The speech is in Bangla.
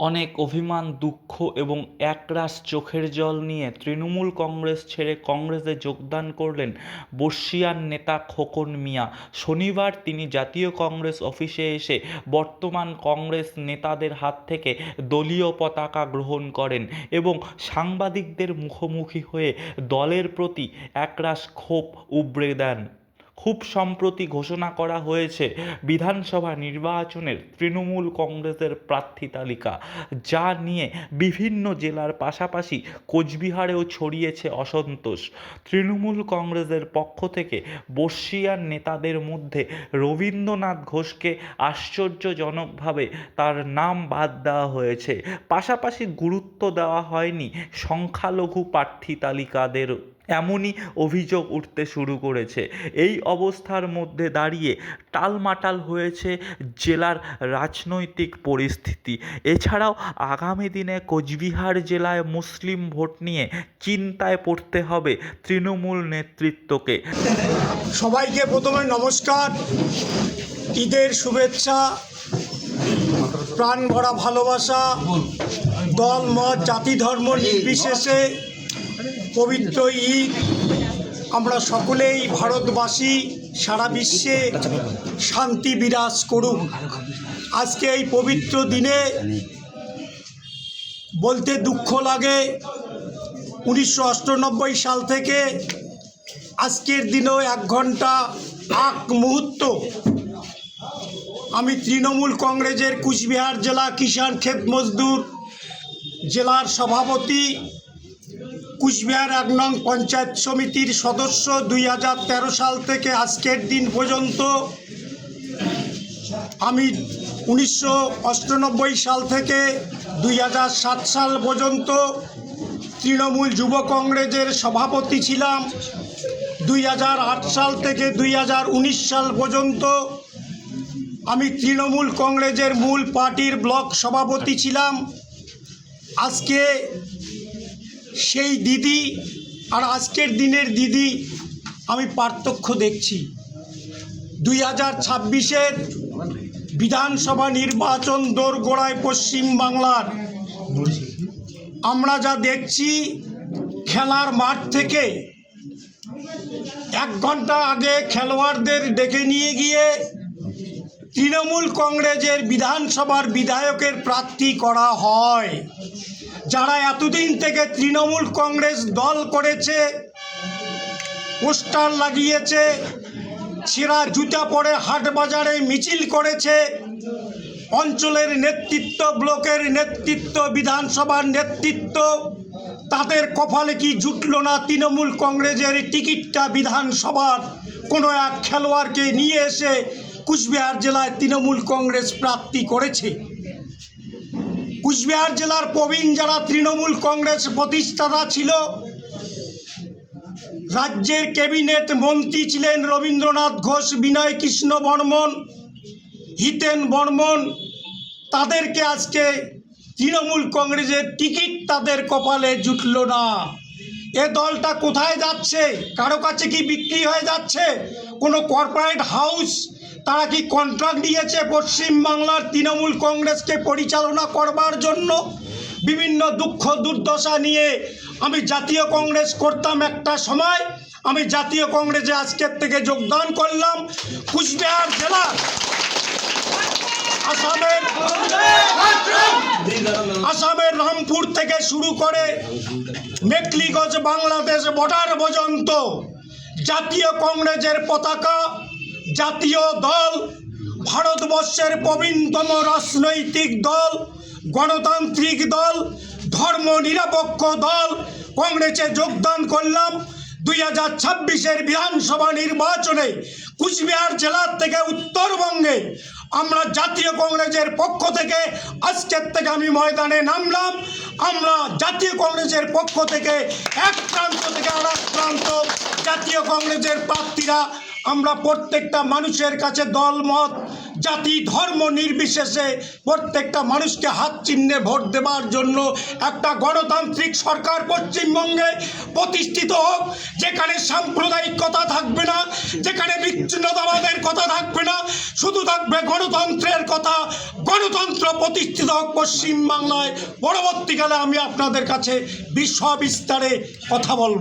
অনেক অভিমান, দুঃখ এবং একরাশ চোখের জল নিয়ে তৃণমূল কংগ্রেস ছেড়ে কংগ্রেসে যোগদান করলেন বর্ষীয়ান নেতা খোকন মিয়া। শনিবার তিনি জাতীয় কংগ্রেস অফিসে এসে বর্তমান কংগ্রেস নেতাদের হাত থেকে দলীয় পতাকা গ্রহণ করেন এবং সাংবাদিকদের মুখোমুখি হয়ে দলের প্রতি একরাশ ক্ষোভ উগরে দেন। খুব সম্প্রতি ঘোষণা করা হয়েছে বিধানসভা নির্বাচনের তৃণমূল কংগ্রেসের প্রার্থী তালিকা, যা নিয়ে বিভিন্ন জেলার পাশাপাশি কোচবিহারেও ছড়িয়েছে অসন্তোষ। তৃণমূল কংগ্রেসের পক্ষ থেকে বর্ষীয়ান নেতাদের মধ্যে রবীন্দ্রনাথ ঘোষকে আশ্চর্যজনকভাবে তার নাম বাদ দেওয়া হয়েছে, পাশাপাশি গুরুত্ব দেওয়া হয়নি সংখ্যালঘু প্রার্থী তালিকাদের। এমনই অভিযোগ উঠতে শুরু করেছে। এই অবস্থার মধ্যে দাঁড়িয়ে টালমাটাল হয়েছে জেলার রাজনৈতিক পরিস্থিতি। এছাড়াও আগামী দিনে কোচবিহার জেলায় মুসলিম ভোট নিয়ে চিন্তায় পড়তে হবে তৃণমূল নেতৃত্বকে। সবাইকে প্রথমে নমস্কার, ঈদের শুভেচ্ছা, প্রাণ ভরা ভালোবাসা। দল মত জাতি ধর্ম নির্বিশেষে পবিত্র ঈদ আমরা সকলেই ভারতবাসী, সারা বিশ্বে শান্তি বিরাজ করুক। আজকে এই পবিত্র দিনে বলতে দুঃখ লাগে, 1998 সাল থেকে আজকের দিনেও 1 ঘন্টা 1 মুহূর্ত আমি তৃণমূল কংগ্রেসের কুচবিহার জেলা কিষাণ ক্ষেত মজদুর জেলার সভাপতি, কুচবিহার 1 নং পঞ্চায়েত সমিতির সদস্য 2013 সাল থেকে আজকের দিন পর্যন্ত। আমি 1998 সাল থেকে 2007 সাল পর্যন্ত তৃণমূল যুব কংগ্রেসের সভাপতি ছিলাম। 2008 সাল থেকে 2019 সাল পর্যন্ত আমি তৃণমূল কংগ্রেসের মূল পার্টির ব্লক সভাপতি ছিলাম। আজকে সেই দিদি আর আজকের দিনের দিদি আমি পার্থক্য দেখছি। 2026-এর বিধানসভা নির্বাচন দোরগোড়ায় পশ্চিমবাংলার। আমরা যা দেখছি, খেলার মাঠ থেকে 1 ঘন্টা আগে খেলোয়াড়দের ডেকে নিয়ে গিয়ে তৃণমূল কংগ্রেসের বিধানসভার বিধায়কের প্রার্থী করা হয়। যারা এতদিন থেকে তৃণমূল কংগ্রেস দল করেছে, পোস্টার লাগিয়েছে, ছেঁড়া জুতা পরে হাট বাজারে মিছিল করেছে, অঞ্চলের নেতৃত্ব, ব্লকের নেতৃত্ব, বিধানসভার নেতৃত্ব, তাদের কপালে কি জুটল না তৃণমূল কংগ্রেসের টিকিটটা বিধানসভার কোনো এক খেলোয়াড়কে নিয়ে এসে কুচবিহার জেলায় তৃণমূল কংগ্রেস প্রার্থী করেছে। কুচবিহার জেলার প্রবীণ যারা তৃণমূল কংগ্রেস প্রতিষ্ঠাতা ছিল, রাজ্যের ক্যাবিনেট মন্ত্রী ছিলেন রবীন্দ্রনাথ ঘোষ, বিনয় কৃষ্ণ বর্মন, হিতেন বর্মন, তাদেরকে আজকে তৃণমূল কংগ্রেসের টিকিট তাদের কপালে জুটল না। এ দলটা কোথায় যাচ্ছে? কারো কাছে কি বিক্রি হয়ে যাচ্ছে? কোনো কর্পোরেট হাউস তারা কি কন্ট্রাক্ট দিয়েছে পশ্চিমবাংলার তৃণমূল কংগ্রেসকে পরিচালনা করবার জন্য? বিভিন্ন দুঃখ দুর্দশা নিয়ে আমি জাতীয় কংগ্রেস করতাম একটা সময়। আমি জাতীয় কংগ্রেসে আজকের থেকে যোগদান করলাম। কুচবিহার জেলা আসামের রামপুর থেকে শুরু করে মেখলিগঞ্জ বাংলাদেশ বর্ডার পর্যন্ত জাতীয় কংগ্রেসের পতাকা, জাতীয় দল, ভারতবর্ষের প্রবীণতম রাজনৈতিক দল, গণতান্ত্রিক দল, ধর্ম নিরপেক্ষ দল কংগ্রেসে যোগদান করলাম। 2026-এর বিধানসভা নির্বাচনে কুচবিহার জেলার থেকে উত্তরবঙ্গে আমরা জাতীয় কংগ্রেসের পক্ষ থেকে আজকের থেকে আমি ময়দানে নামলাম। আমরা জাতীয় কংগ্রেসের পক্ষ থেকে এক প্রান্ত থেকে আর এক প্রান্ত জাতীয় কংগ্রেসের প্রার্থীরা আমরা প্রত্যেকটা মানুষের কাছে দল মত জাতি ধর্ম নির্বিশেষে প্রত্যেকটা মানুষকে হাত চিহ্নে ভোট দেওয়ার জন্য একটা গণতান্ত্রিক সরকার পশ্চিমবঙ্গে প্রতিষ্ঠিত হোক, যেখানে সাম্প্রদায়িকতা থাকবে না, যেখানে বিচ্ছিন্নতাবাদের কথা থাকবে না, শুধু থাকবে গণতন্ত্রের কথা। গণতন্ত্র প্রতিষ্ঠিত হোক পশ্চিমবাংলায়। পরবর্তীকালে আমি আপনাদের কাছে বিস্তারে কথা বলব।